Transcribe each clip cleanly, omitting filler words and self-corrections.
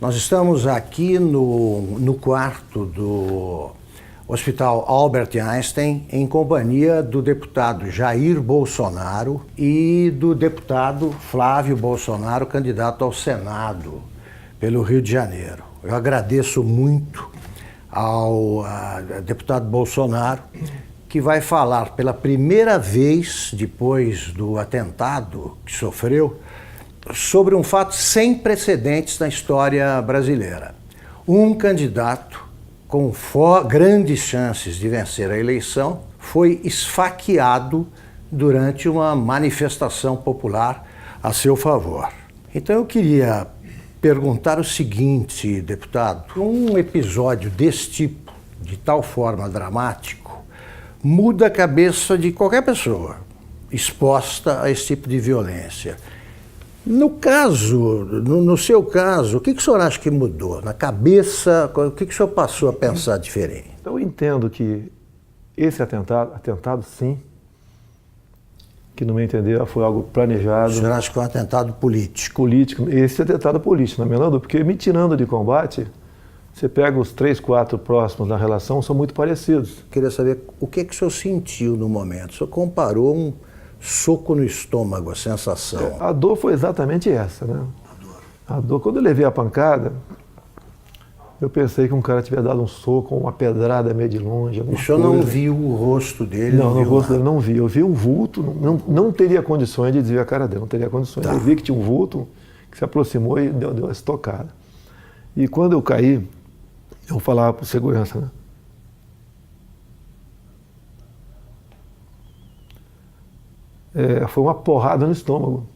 Nós estamos aqui no quarto do Hospital Albert Einstein, em companhia do deputado Jair Bolsonaro e do deputado Flávio Bolsonaro, candidato ao Senado pelo Rio de Janeiro. Eu agradeço muito ao deputado Bolsonaro, que vai falar pela primeira vez, depois do atentado que sofreu, sobre um fato sem precedentes na história brasileira. Um candidato com grandes chances de vencer a eleição foi esfaqueado durante uma manifestação popular a seu favor. Então eu queria perguntar o seguinte, deputado: um episódio desse tipo, de tal forma dramático, muda a cabeça de qualquer pessoa exposta a esse tipo de violência. No seu caso, o que o senhor acha que mudou? Na cabeça, o que o senhor passou a pensar diferente? Eu entendo que esse atentado sim, que no meu entender foi algo planejado. O senhor acha que é um atentado político? Político, esse atentado político, na menor dúvida, porque me tirando de combate, você pega os 3, 4 próximos da relação, são muito parecidos. Queria saber o que o senhor sentiu no momento. O senhor comparou um soco no estômago, a sensação. A dor foi exatamente essa, né? A dor, quando eu levei a pancada, eu pensei que um cara tivesse dado um soco, uma pedrada meio de longe. O senhor não viu o rosto dele? Não, o rosto dele não vi. Eu vi um vulto, não teria condições de desviar a cara dele, não teria condições. Tá. Eu vi que tinha um vulto que se aproximou e deu uma estocada. E quando eu caí, eu falava para o segurança, né? Foi uma porrada no estômago.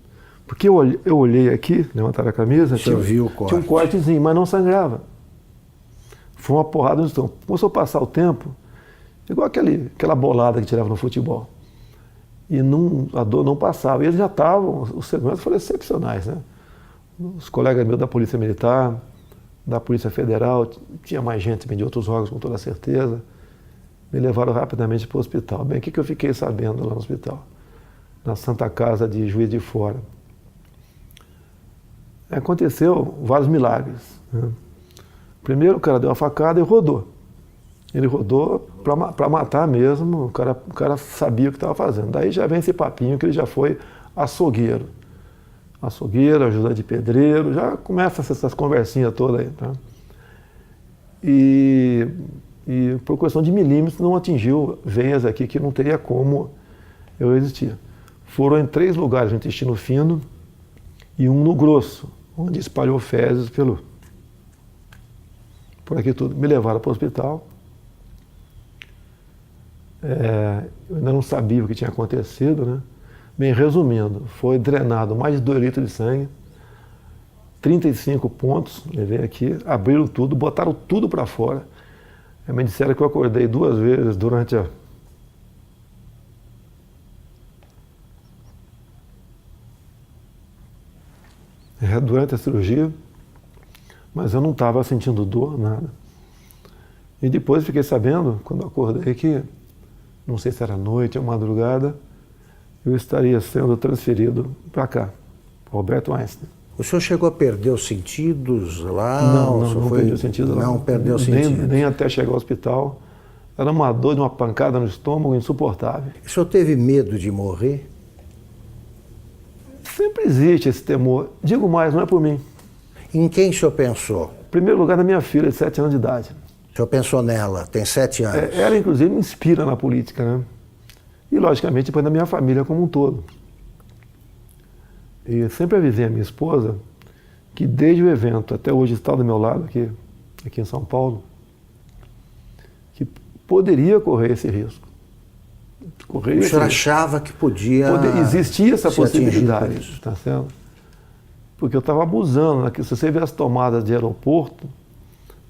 Porque eu olhei aqui, levantaram a camisa, tinha um cortezinho, mas não sangrava. Foi uma porrada no estômago. Começou a passar o tempo, igual aquela bolada que tirava no futebol. E a dor não passava. E eles já estavam, os seguranças foram excepcionais, né? Os colegas meus da Polícia Militar, da Polícia Federal, tinha mais gente de outros órgãos, com toda certeza, me levaram rapidamente para o hospital. Bem, o que eu fiquei sabendo lá no hospital? Na Santa Casa de Juiz de Fora. Aconteceu vários milagres, né? Primeiro, o cara deu uma facada e rodou. Ele rodou para matar mesmo, o cara sabia o que estava fazendo. Daí já vem esse papinho que ele já foi açougueiro. Açougueiro, ajuda de pedreiro, já começa essas conversinhas todas aí. Tá? E por questão de milímetros não atingiu veias aqui que não teria como eu resistir. Foram em 3 lugares no intestino fino e um no grosso, onde espalhou fezes por aqui tudo. Me levaram para o hospital. Eu ainda não sabia o que tinha acontecido, né? Bem, resumindo, foi drenado mais de 2 litros de sangue, 35 pontos, levei aqui, abriram tudo, botaram tudo para fora. Me disseram que eu acordei 2 vezes durante a cirurgia, mas eu não estava sentindo dor, nada. E depois fiquei sabendo, quando eu acordei, que, não sei se era noite ou madrugada, eu estaria sendo transferido para cá, para Alberto Einstein. O senhor chegou a perder os sentidos lá? Não perdi os sentidos lá. Não perdeu os sentidos? Nem até chegar ao hospital. Era uma dor de uma pancada no estômago insuportável. O senhor teve medo de morrer? Sempre existe esse temor. Digo mais, não é por mim. Em quem o senhor pensou? Em primeiro lugar, na minha filha, de 7 anos de idade. O senhor pensou nela, tem 7 anos. Ela, inclusive, me inspira na política, né? E, logicamente, depois da minha família como um todo. E sempre avisei a minha esposa que, desde o evento até hoje, está do meu lado, aqui em São Paulo, que poderia correr esse risco. O senhor achava que podia... Existia essa possibilidade, tá certo? Porque eu estava abusando, né? Se você vê as tomadas de aeroporto,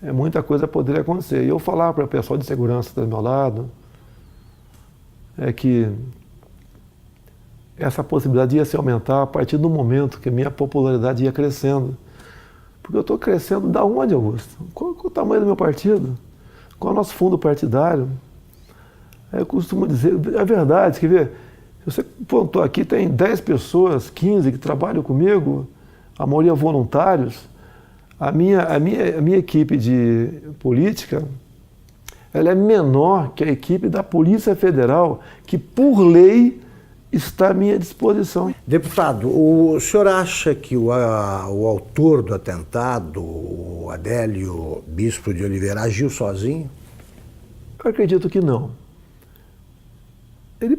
muita coisa poderia acontecer. E eu falava para o pessoal de segurança do meu lado, que essa possibilidade ia se aumentar a partir do momento que a minha popularidade ia crescendo. Porque eu estou crescendo da onde, Augusto? Qual é o tamanho do meu partido? Qual é o nosso fundo partidário? Eu costumo dizer, é verdade, quer ver? Se você pontou aqui, tem 10 pessoas, 15 que trabalham comigo, a maioria voluntários. A minha equipe de política, ela é menor que a equipe da Polícia Federal, que por lei está à minha disposição. Deputado, o senhor acha que o autor do atentado, o Adélio Bispo de Oliveira, agiu sozinho? Eu acredito que não. Ele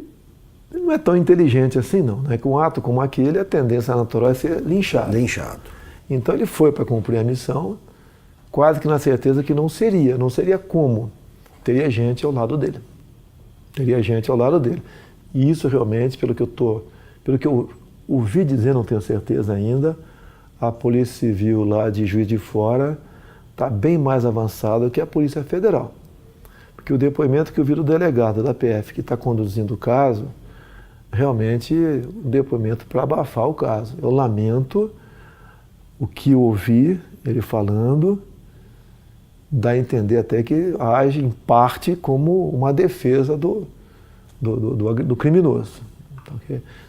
não é tão inteligente assim, não. Né? Que um ato como aquele, a tendência natural é ser linchado. Então ele foi para cumprir a missão, quase que na certeza que não seria como. Teria gente ao lado dele. E isso realmente, pelo que eu ouvi dizer, não tenho certeza ainda, a Polícia Civil lá de Juiz de Fora está bem mais avançada que a Polícia Federal. Porque o depoimento que eu vi do delegado da PF que está conduzindo o caso, realmente um depoimento para abafar o caso. Eu lamento o que eu ouvi ele falando, dá a entender até que age em parte como uma defesa do criminoso. Então,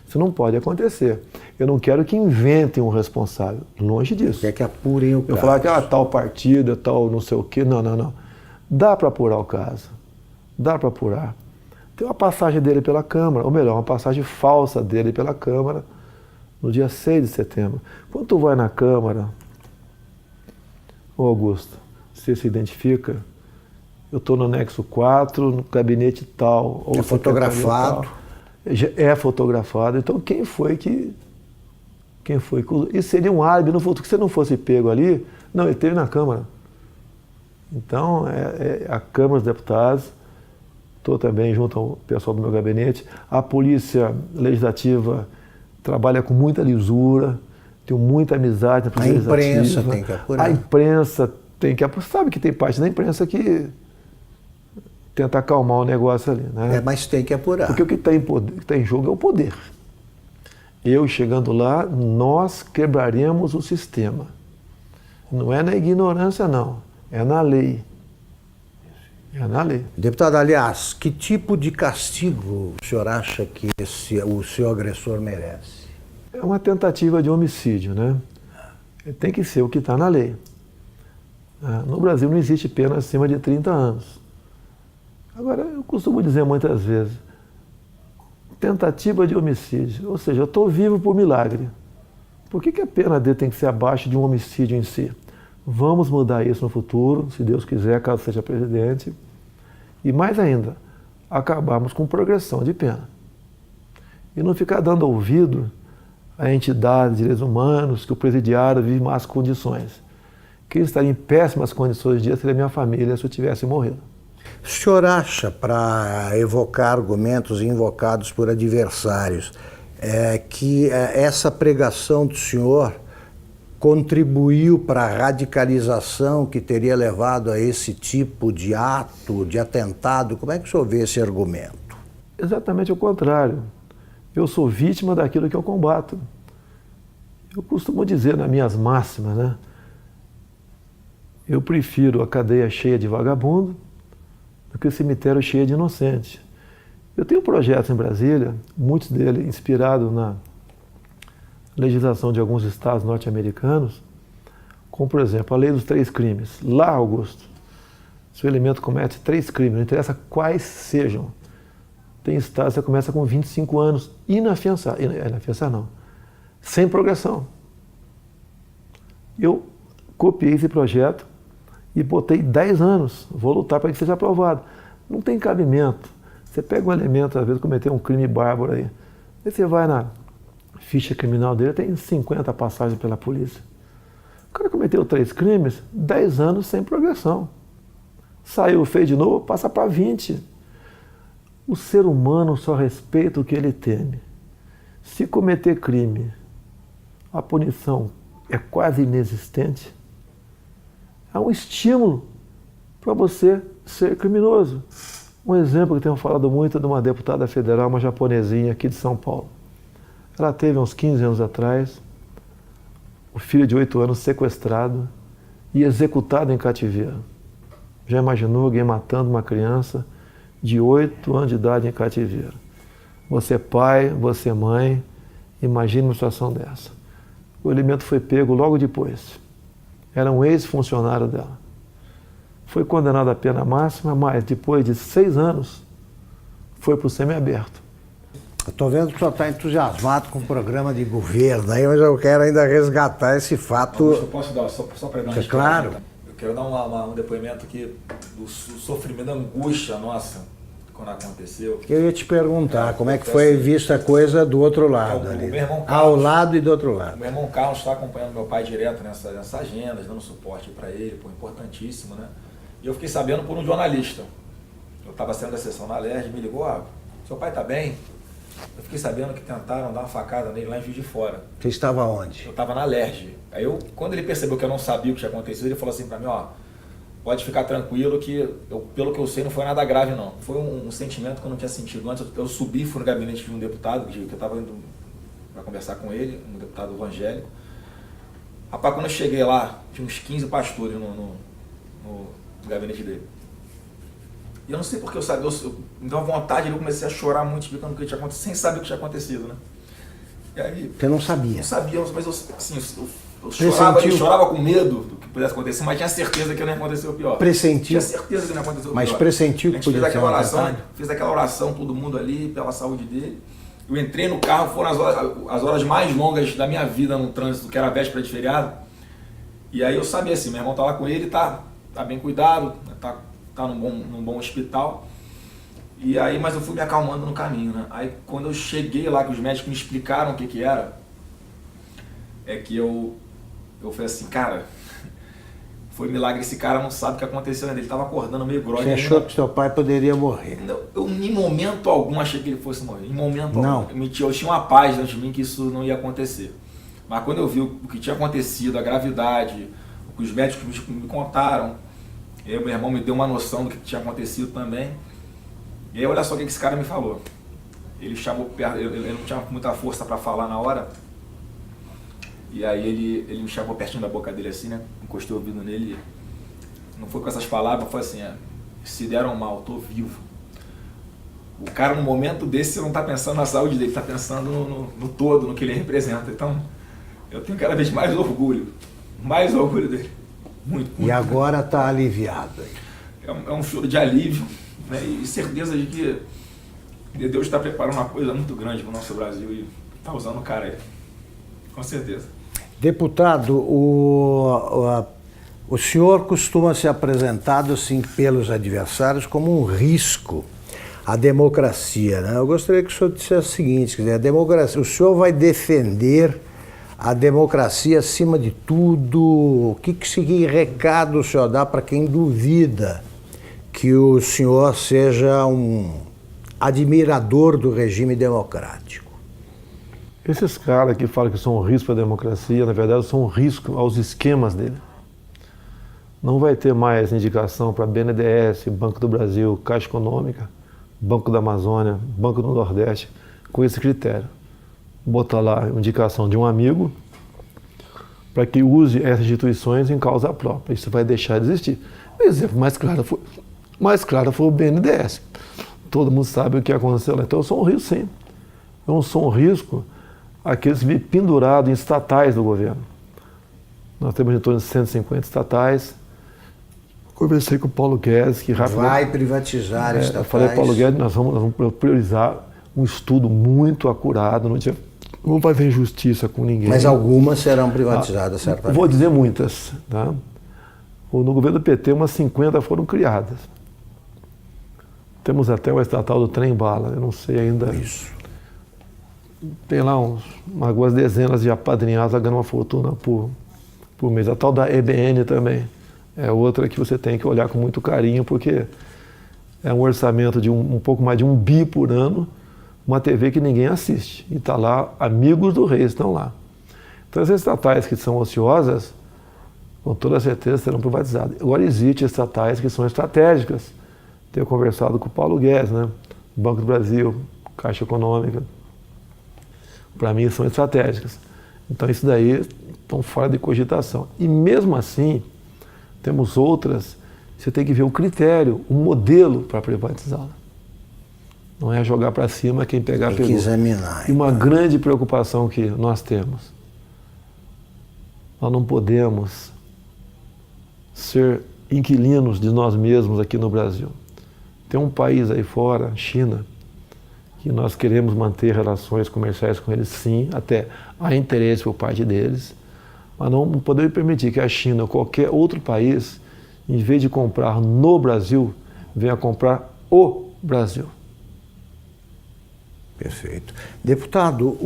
isso não pode acontecer. Eu não quero que inventem um responsável, longe disso. Quer que apurem o caso. Eu falar que tal partida, tal não sei o quê, não. Dá para apurar o caso, dá para apurar. Tem uma passagem dele pela Câmara, ou melhor, uma passagem falsa dele pela Câmara, no dia 6 de setembro. Quando tu vai na Câmara, ô Augusto, você se identifica, eu estou no anexo 4, no gabinete tal. Ou é fotografado. Tal. É fotografado. Então quem foi que... Isso seria um álibi no futuro, que se não fosse pego ali, não, ele esteve na Câmara. Então, a Câmara dos Deputados, estou também junto ao pessoal do meu gabinete, a Polícia Legislativa trabalha com muita lisura, tenho muita amizade na Polícia Legislativa. A imprensa tem que apurar. A imprensa tem que apurar. Sabe que tem parte da imprensa que tenta acalmar o negócio ali, né? Mas tem que apurar. Porque o que está em jogo é o poder. Eu chegando lá, nós quebraremos o sistema. Não é na ignorância, não. É na lei. É na lei. Deputado, aliás, que tipo de castigo o senhor acha que o seu agressor merece? É uma tentativa de homicídio, né? Tem que ser o que está na lei. No Brasil não existe pena acima de 30 anos. Agora, eu costumo dizer muitas vezes, tentativa de homicídio, ou seja, eu estou vivo por milagre. Por que a pena dele tem que ser abaixo de um homicídio em si? Vamos mudar isso no futuro, se Deus quiser, caso seja presidente. E mais ainda, acabarmos com progressão de pena. E não ficar dando ouvido a entidades de direitos humanos que o presidiário vive em más condições. Que ele estaria em péssimas condições de dia seria minha família se eu tivesse morrido. O senhor acha, para evocar argumentos invocados por adversários, que essa pregação do senhor contribuiu para a radicalização que teria levado a esse tipo de ato, de atentado? Como é que o senhor vê esse argumento? Exatamente o contrário. Eu sou vítima daquilo que eu combato. Eu costumo dizer nas minhas máximas, né? Eu prefiro a cadeia cheia de vagabundo do que o cemitério cheio de inocente. Eu tenho projetos em Brasília, muitos deles inspirados na legislação de alguns estados norte-americanos, como, por exemplo, a lei dos 3 crimes. Lá, Augusto, se o elemento comete 3 crimes, não interessa quais sejam, tem estados que você começa com 25 anos, inafiançado, não, sem progressão. Eu copiei esse projeto e botei 10 anos, vou lutar para que seja aprovado. Não tem cabimento. Você pega um elemento, às vezes, cometer um crime bárbaro aí você vai na ficha criminal dele, tem 50 passagens pela polícia. O cara cometeu 3 crimes, 10 anos sem progressão. Saiu, fez de novo, passa para 20. O ser humano só respeita o que ele teme. Se cometer crime, a punição é quase inexistente, há um estímulo para você ser criminoso. Um exemplo que tenho falado muito é de uma deputada federal, uma japonesinha aqui de São Paulo. Ela teve uns 15 anos atrás, o filho de 8 anos sequestrado e executado em cativeiro. Já imaginou alguém matando uma criança de 8 anos de idade em cativeiro? Você é pai, você é mãe, imagine uma situação dessa. O elemento foi pego logo depois. era um ex-funcionário dela. Foi condenado à pena máxima, mas depois de 6 anos foi para o semiaberto. Eu estou vendo que o senhor está entusiasmado com o programa de governo aí, mas eu quero ainda resgatar esse fato. Eu posso dar, só para dar uma história? Claro. Eu quero dar um depoimento aqui do sofrimento, da angústia nossa quando aconteceu. Eu ia te perguntar como é que foi vista a coisa do outro lado ali. Meu irmão Carlos, ao lado e do outro lado. Meu irmão Carlos está acompanhando meu pai direto nessa agenda, dando suporte para ele, pô, importantíssimo, né? E eu fiquei sabendo por um jornalista. Eu estava saindo da sessão na LERJ, me ligou, seu pai está bem? Eu fiquei sabendo que tentaram dar uma facada nele lá em Juiz de Fora. Você estava onde? Eu estava na LERJ. Aí quando ele percebeu que eu não sabia o que tinha acontecido, ele falou assim para mim, pode ficar tranquilo que, pelo que eu sei, não foi nada grave não. Foi um sentimento que eu não tinha sentido antes. Eu subi, fui no gabinete de um deputado, que eu estava indo para conversar com ele, um deputado evangélico. Rapaz, quando eu cheguei lá, tinha uns 15 pastores no gabinete dele. E eu não sei porque eu sabia, me deu uma vontade, eu comecei a chorar muito, explicando o que tinha acontecido, sem saber o que tinha acontecido, né? E aí, você não sabia? Não sabia, mas eu chorava com medo do que pudesse acontecer, mas tinha certeza que não ia acontecer o pior. Pressentiu? Tinha certeza que não ia acontecer o pior. Mas pressentiu que podia ser uma fiz aquela oração, todo mundo ali, pela saúde dele. Eu entrei no carro, foram as horas mais longas da minha vida no trânsito, que era a véspera de feriado. E aí eu sabia assim, meu irmão tá lá com ele, tá bem cuidado, tá num bom hospital. E aí, mas eu fui me acalmando no caminho, né? Aí quando eu cheguei lá, que os médicos me explicaram o que era, é que eu falei assim, cara, foi milagre, esse cara não sabe o que aconteceu ainda, ele estava acordando meio grogue. Você achou que seu pai poderia morrer? Eu em momento algum achei que ele fosse morrer, em momento não. Algum. Eu tinha uma paz dentro de mim que isso não ia acontecer. Mas quando eu vi o que tinha acontecido, a gravidade, o que os médicos me contaram, meu irmão me deu uma noção do que tinha acontecido também. E aí olha só o que esse cara me falou. Ele chamou perto, ele não tinha muita força para falar na hora. E aí ele me chamou pertinho da boca dele assim, né? Encostei o ouvido nele. Não foi com essas palavras, foi assim, se deram mal, tô vivo. O cara no momento desse não tá pensando na saúde dele, tá pensando no todo, no que ele representa. Então, eu tenho cada vez mais orgulho dele. Muito. E agora tá aliviado. É um choro de alívio, né? E certeza de que Deus está preparando uma coisa muito grande para o nosso Brasil e está usando o cara aí. Com certeza. Deputado, o senhor costuma ser apresentado assim pelos adversários como um risco à democracia, né? Eu gostaria que o senhor dissesse o seguinte, quer dizer, a democracia, o senhor vai defender a democracia acima de tudo? Que recado o senhor dá para quem duvida que o senhor seja um admirador do regime democrático? Esses caras que falam que são um risco para a democracia, na verdade, são um risco aos esquemas dele. Não vai ter mais indicação para BNDES, Banco do Brasil, Caixa Econômica, Banco da Amazônia, Banco do Nordeste, com esse critério. Botar lá a indicação de um amigo para que use essas instituições em causa própria. Isso vai deixar de existir. O exemplo mais claro foi o BNDES. Todo mundo sabe o que aconteceu lá. Então eu sou um risco, sim. Eu não sou um risco àqueles que vivem pendurados em estatais do governo. Nós temos em torno de 150 estatais. Conversei com o Paulo Guedes, que rapidamente... Vai privatizar estatais. Eu falei, Paulo Guedes, nós vamos priorizar um estudo muito acurado, não vamos fazer injustiça com ninguém. Mas algumas serão privatizadas, certamente. Vou dizer muitas. Tá? No governo do PT, umas 50 foram criadas. Temos até o estatal do trem-bala, eu não sei ainda. Isso. Tem lá algumas dezenas de apadrinhados ganhando uma fortuna por mês. A tal da EBN também é outra que você tem que olhar com muito carinho, porque é um orçamento de um pouco mais de 1 bi por ano, uma TV que ninguém assiste. E está lá, amigos do rei estão lá. Então essas estatais que são ociosas, com toda certeza serão privatizadas. Agora existem estatais que são estratégicas. Tenho conversado com o Paulo Guedes, né? Banco do Brasil, Caixa Econômica. Para mim são estratégicas. Então isso daí estão fora de cogitação. E mesmo assim, temos outras, você tem que ver o critério, o modelo para privatizá-la. Não é jogar para cima quem pegar pegou. Tem que examinar. E uma grande preocupação que nós temos. Nós não podemos ser inquilinos de nós mesmos aqui no Brasil. Tem um país aí fora, China, que nós queremos manter relações comerciais com eles, sim, até há interesse por parte deles, mas não podemos permitir que a China ou qualquer outro país, em vez de comprar no Brasil, venha comprar o Brasil. Perfeito. Deputado,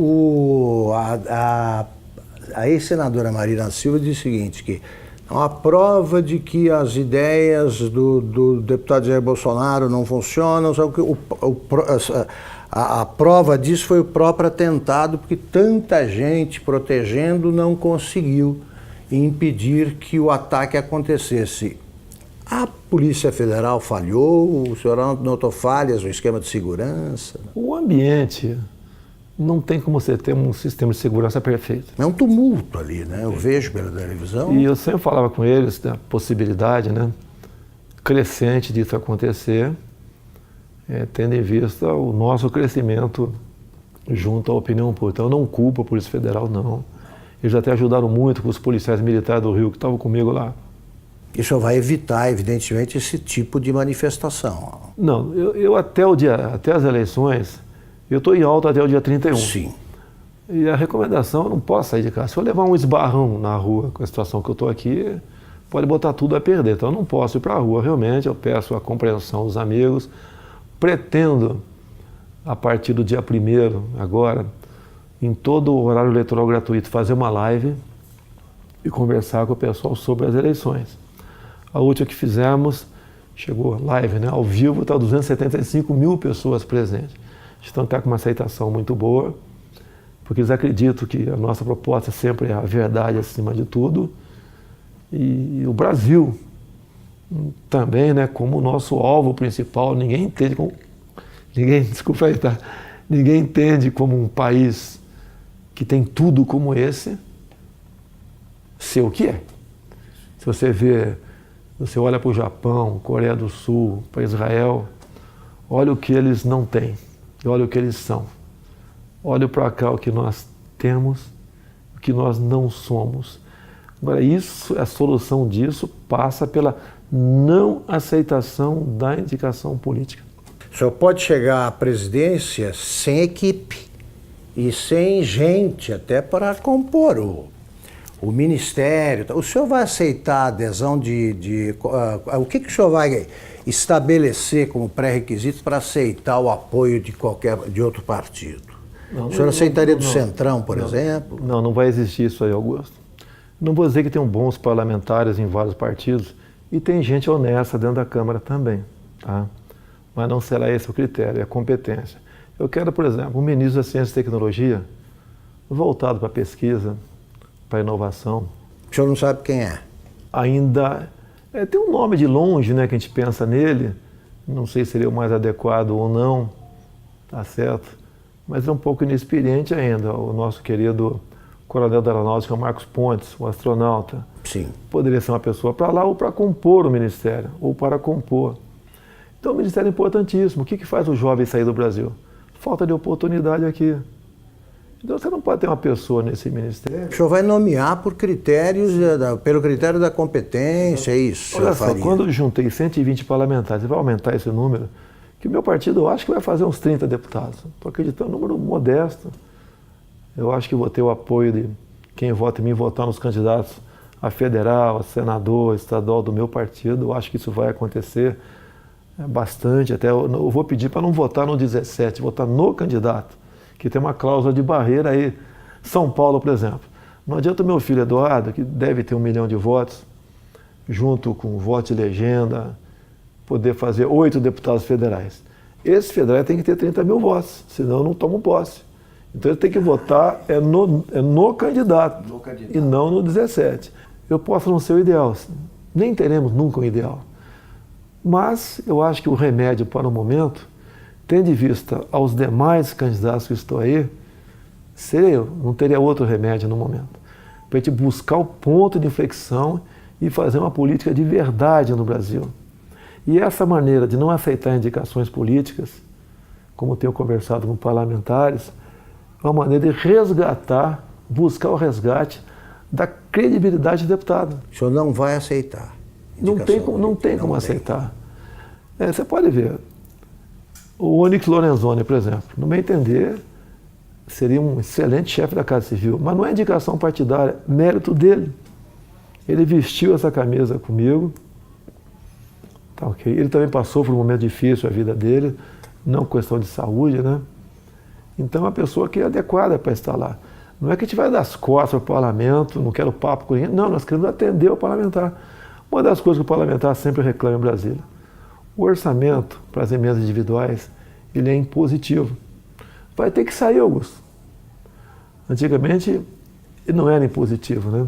a ex-senadora Marina Silva disse o seguinte, que a prova de que as ideias do deputado Jair Bolsonaro não funcionam, sabe que a prova disso foi o próprio atentado, porque tanta gente protegendo não conseguiu impedir que o ataque acontecesse. A Polícia Federal falhou? O senhor notou falhas no esquema de segurança? O ambiente não tem como você ter um sistema de segurança perfeito. É um tumulto ali, né? Eu vejo pela televisão. E eu sempre falava com eles da possibilidade, né, crescente disso acontecer, tendo em vista o nosso crescimento junto à opinião pública. Então eu não culpo a Polícia Federal, não. Eles até ajudaram muito com os policiais militares do Rio que estavam comigo lá. Isso vai evitar, evidentemente, esse tipo de manifestação. Não, eu até as eleições, eu estou em alta até o dia 31. Sim. E a recomendação, eu não posso sair de casa. Se eu levar um esbarrão na rua com a situação que eu estou aqui, pode botar tudo a perder. Então eu não posso ir para a rua, realmente. Eu peço a compreensão dos amigos. Pretendo, a partir do dia 1º, agora, em todo o horário eleitoral gratuito, fazer uma live e conversar com o pessoal sobre as eleições. A última que fizemos, chegou live, né, ao vivo, está 275 mil pessoas presentes. Então está com uma aceitação muito boa, porque eles acreditam que a nossa proposta sempre é a verdade acima de tudo. E o Brasil também, né, como o nosso alvo principal, ninguém entende como um país que tem tudo como esse, ser o que é. Se você olha para o Japão, Coreia do Sul, para Israel, olha o que eles não têm, olha o que eles são. Olha para cá o que nós temos, o que nós não somos. Agora, a solução disso passa pela não aceitação da indicação política. O senhor pode chegar à presidência sem equipe e sem gente até para compor o ministério. O senhor vai aceitar a adesão o que o senhor vai estabelecer como pré-requisito para aceitar o apoio de outro partido? O senhor aceitaria do Centrão, por exemplo? Não vai existir isso aí, Augusto. Não vou dizer que tem bons parlamentares em vários partidos e tem gente honesta dentro da Câmara também, tá? Mas não será esse o critério, é a competência. Eu quero, por exemplo, um ministro da Ciência e Tecnologia voltado para a pesquisa, para a inovação. O senhor não sabe quem é? Ainda tem um nome de longe, né, que a gente pensa nele, não sei se seria o mais adequado ou não, tá certo? Mas é um pouco inexperiente ainda, o nosso querido coronel da Aeronáutica, Marcos Pontes, o astronauta. Sim. Poderia ser uma pessoa para lá ou para compor o ministério, ou para compor. Então o ministério é importantíssimo. O que faz o jovem sair do Brasil? Falta de oportunidade aqui. Então você não pode ter uma pessoa nesse ministério. O senhor vai nomear pelo critério da competência, é isso? Olha só, quando eu juntei 120 parlamentares, vai aumentar esse número, que o meu partido eu acho que vai fazer uns 30 deputados. Estou acreditando, um número modesto. Eu acho que vou ter o apoio de quem vota em mim, votar nos candidatos a federal, a senador, a estadual do meu partido. Eu acho que isso vai acontecer bastante. Até eu vou pedir para não votar no 17, votar no candidato, que tem uma cláusula de barreira aí. São Paulo, por exemplo. Não adianta o meu filho Eduardo, que deve ter 1 milhão de votos, junto com o voto de legenda, poder fazer 8 deputados federais. Esse federal tem que ter 30 mil votos, senão não tomam posse. Então ele tem que votar no candidato, e não no 17. Eu posso não ser o ideal, nem teremos nunca um ideal. Mas eu acho que o remédio para o momento, tendo em vista aos demais candidatos que estão aí, seria eu, não teria outro remédio no momento. Para a gente buscar o ponto de inflexão e fazer uma política de verdade no Brasil. E essa maneira de não aceitar indicações políticas, como tenho conversado com parlamentares, é uma maneira de resgatar, buscar o resgate da credibilidade do deputado. O senhor não vai aceitar. Não tem como aceitar. Você pode ver. O Onyx Lorenzoni, por exemplo, no meu entender, seria um excelente chefe da Casa Civil, mas não é indicação partidária, mérito dele. Ele vestiu essa camisa comigo, tá ok? Ele também passou por um momento difícil a vida dele, não questão de saúde, né? Então é uma pessoa que é adequada para estar lá. Não é que a gente vai dar as costas para o parlamento, não quero papo com ninguém, não, nós queremos atender o parlamentar. Uma das coisas que o parlamentar sempre reclama em Brasília, o orçamento para as emendas individuais, ele é impositivo. Vai ter que sair, Augusto. Antigamente, ele não era impositivo, né?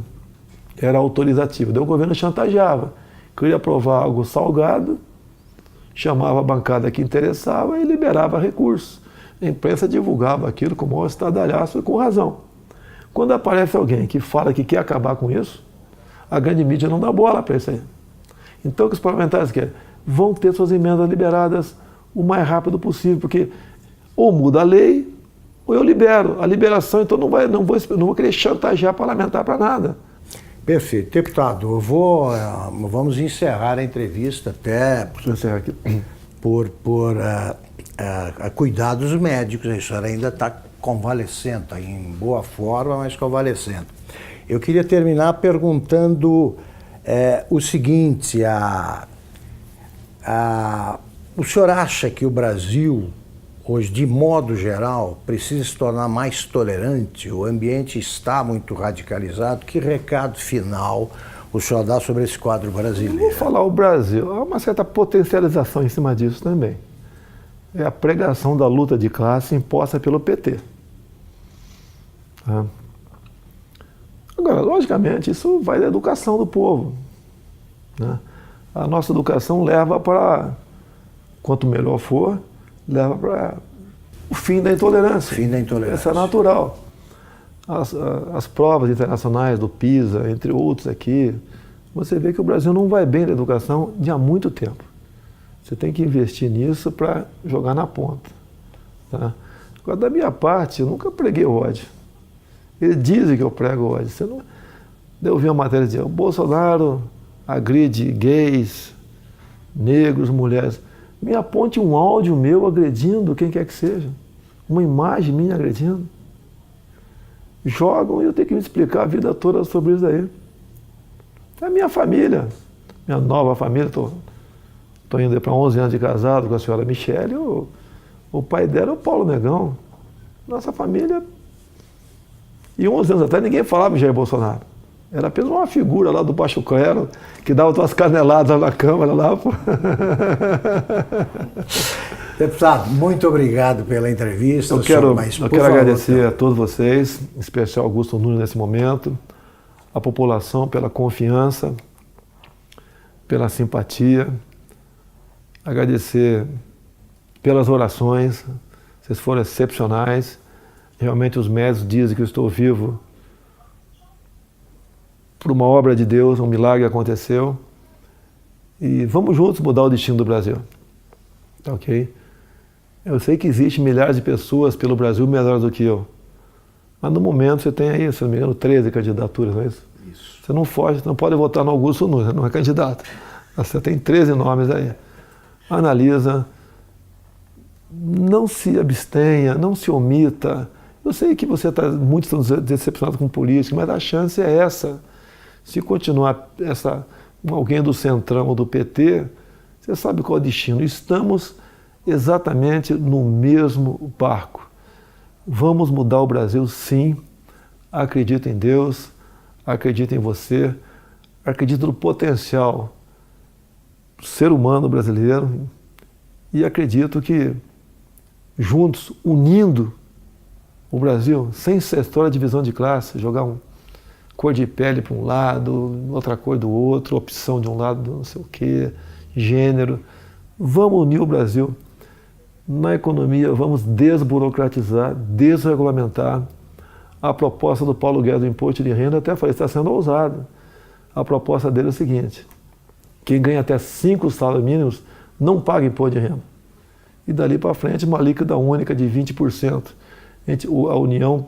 Era autorizativo. Daí o governo chantageava. Queria aprovar algo salgado, chamava a bancada que interessava e liberava recursos. A imprensa divulgava aquilo com o maior estardalhaço e com razão. Quando aparece alguém que fala que quer acabar com isso, a grande mídia não dá bola para isso aí. Então o que os parlamentares querem? Vão ter suas emendas liberadas o mais rápido possível, porque ou muda a lei ou eu libero. A liberação, então, não vou querer chantagear parlamentar para nada. Perfeito. Deputado, vamos encerrar a entrevista até por cuidados médicos. A senhora ainda está convalescendo, está em boa forma, mas convalescendo. Eu queria terminar perguntando o seguinte, o senhor acha que o Brasil, hoje, de modo geral, precisa se tornar mais tolerante? O ambiente está muito radicalizado. Que recado final o senhor dá sobre esse quadro brasileiro? Eu vou falar o Brasil. Há uma certa potencialização em cima disso também. É a pregação da luta de classe imposta pelo PT. Agora, logicamente, isso vai da educação do povo, né? A nossa educação leva para, quanto melhor for, leva para o fim da intolerância. Fim da intolerância. Isso é natural. As provas internacionais do PISA, entre outros aqui, você vê que o Brasil não vai bem na educação de há muito tempo. Você tem que investir nisso para jogar na ponta. Tá? Agora, da minha parte, eu nunca preguei ódio. Eles dizem que eu prego ódio. Você não... Eu vi uma matéria dizendo, o Bolsonaro agride gays, negros, mulheres. Me aponte um áudio meu agredindo quem quer que seja. Uma imagem minha agredindo. Jogam e eu tenho que me explicar a vida toda sobre isso aí. É a minha família, minha nova família. Estou indo para 11 anos de casado com a senhora Michele. O pai dela é o Paulo Negão. Nossa família... E 11 anos atrás ninguém falava em Jair Bolsonaro. Era apenas uma figura lá do baixo clero que dava umas caneladas na Câmara lá. Deputado, muito obrigado pela entrevista. Eu quero agradecer a todos vocês, em especial Augusto Nunes nesse momento, a população pela confiança, pela simpatia, agradecer pelas orações, vocês foram excepcionais. Realmente os médicos dizem que eu estou vivo por uma obra de Deus, um milagre aconteceu. E vamos juntos mudar o destino do Brasil. Tá ok? Eu sei que existem milhares de pessoas pelo Brasil melhores do que eu. Mas no momento você tem aí, se não me engano, 13 candidaturas, não é isso? Isso. Você não foge, você não pode votar no Augusto Nunes, você não é candidato. Você tem 13 nomes aí. Analisa, não se abstenha, não se omita. Eu sei que você está muito decepcionado com política, mas a chance é essa. Se continuar alguém do Centrão ou do PT, você sabe qual é o destino. Estamos exatamente no mesmo barco. Vamos mudar o Brasil, sim. Acredito em Deus, acredito em você, acredito no potencial do ser humano brasileiro e acredito que juntos, unindo o Brasil, sem essa história de divisão de classe, jogar cor de pele para um lado, outra cor do outro, opção de um lado, não sei o quê, gênero. Vamos unir o Brasil. Na economia, vamos desburocratizar, desregulamentar. A proposta do Paulo Guedes do imposto de renda, até falei, está sendo ousada. A proposta dele é o seguinte, quem ganha até 5 salários mínimos não paga imposto de renda. E dali para frente, uma líquida única de 20%. A União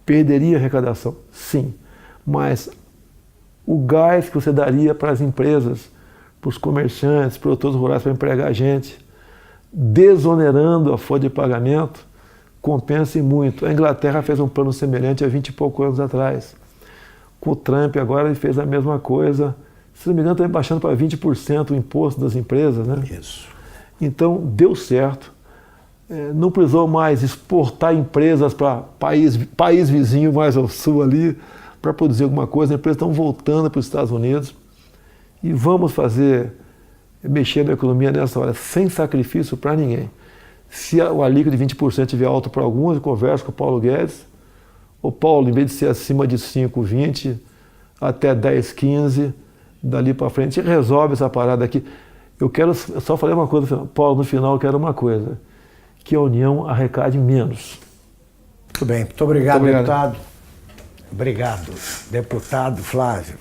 perderia arrecadação, sim, mas o gás que você daria para as empresas para os comerciantes, produtores rurais para empregar gente, desonerando a folha de pagamento, compensa muito. A Inglaterra fez um plano semelhante há 20 e poucos anos atrás. Com o Trump agora ele fez a mesma coisa. Se não me engano, está baixando para 20% o imposto das empresas, né? Isso. Então, deu certo. Não precisou mais exportar empresas para país vizinho mais ao sul ali para produzir alguma coisa. As empresas estão voltando para os Estados Unidos e vamos mexer na economia nessa hora, sem sacrifício para ninguém. Se o alíquoto de 20% estiver alto para alguns, eu converso com o Paulo Guedes. O Paulo, em vez de ser acima de 5, 20, até 10, 15, dali para frente, resolve essa parada aqui. Eu só falei uma coisa, Paulo, no final eu quero uma coisa, que a União arrecade menos. Muito bem, muito obrigado, deputado. Obrigado, deputado Flávio.